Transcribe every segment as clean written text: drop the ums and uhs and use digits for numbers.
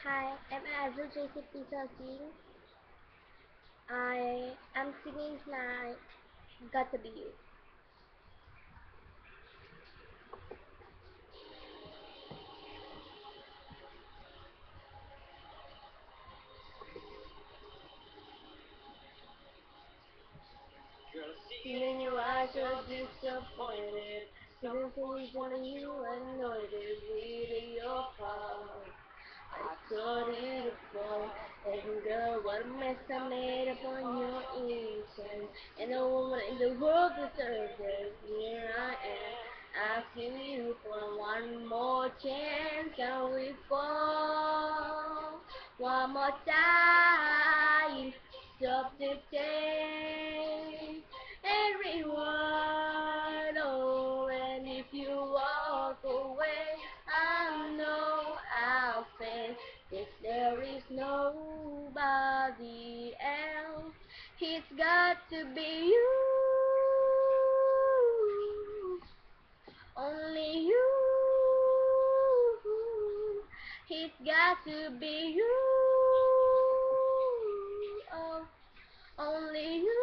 Hi, I'm Azul JCP Singh. I am singing tonight. Got to be you. Seeing you, I so disappointed. Feeling foolish, wanting you, I know it is really your fault. I thought it fall. And girl, what a mess I made upon your innocence. And no woman in the world deserves it. Here I am, asking you for one more chance. Can we fall one more time? Stop the day. Everyone, oh, and if you walk away, I know I'll fail. If there is nobody else, it's got to be you, only you. It's got to be you, oh, only you.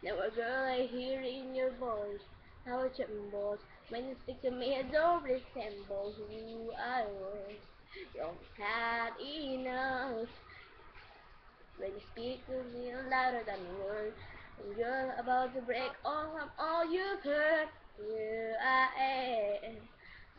Now a girl I hear in your voice, how it trembles when you speak to me. I don't resemble who I was. You've had enough when you speak to me louder than words. When you're about to break all you've heard. Here I am,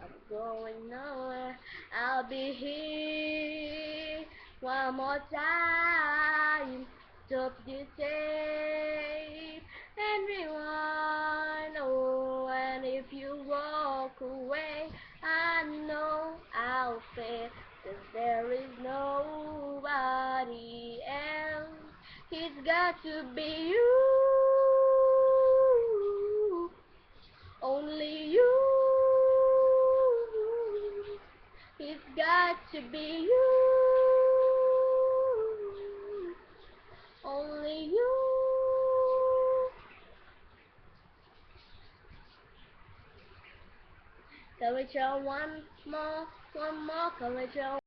I'm going nowhere. I'll be here one more time. Stop this tape and rewind. Oh, and if you walk away, I know I'll fail. 'Cause there is nobody else. It's got to be you, only you. It's got to be you, only you. Can we try one more, come we try